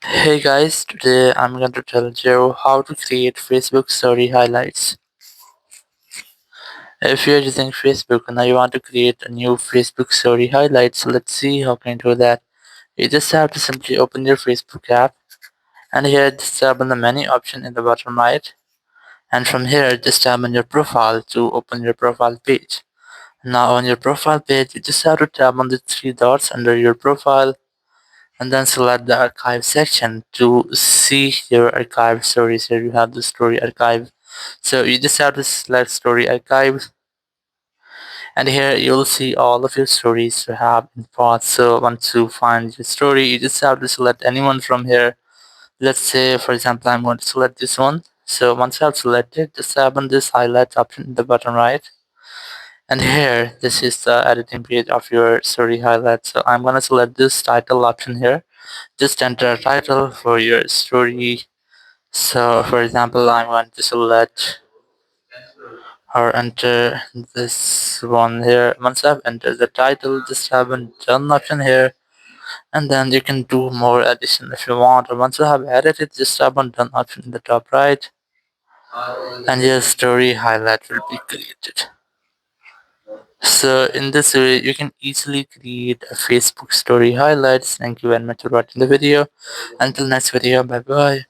Hey guys, today I'm going to tell you how to create Facebook story highlights. If you're using Facebook and now you want to create a new Facebook story highlights, let's see how can you do that. You just have to simply open your Facebook app and here just tap on the menu option in the bottom right, and from here just tap on your profile to open your profile page. Now on your profile page you just have to tap on the three dots under your profile and then select the archive section to see your archive stories. Here you have the story archive, so you just have to select story archive, and here you'll see all of your stories you have in pods. So once you find your story you just have to select anyone from here. Let's say for example I'm going to select this one. So once I've selected, just tap on this highlight option in the bottom right, and here this is the editing page of your story highlight. So I'm going to select this title option here. Just enter a title for your story. So for example, I want to select or enter this one here. Once I've entered the title, just have a done option here, and then you can do more addition if you want. Or once you have edited, just have on done option in the top right, and your story highlight will be created. So in this way, you can easily create a Facebook story highlights. Thank you very much for watching the video. Until next video, bye bye.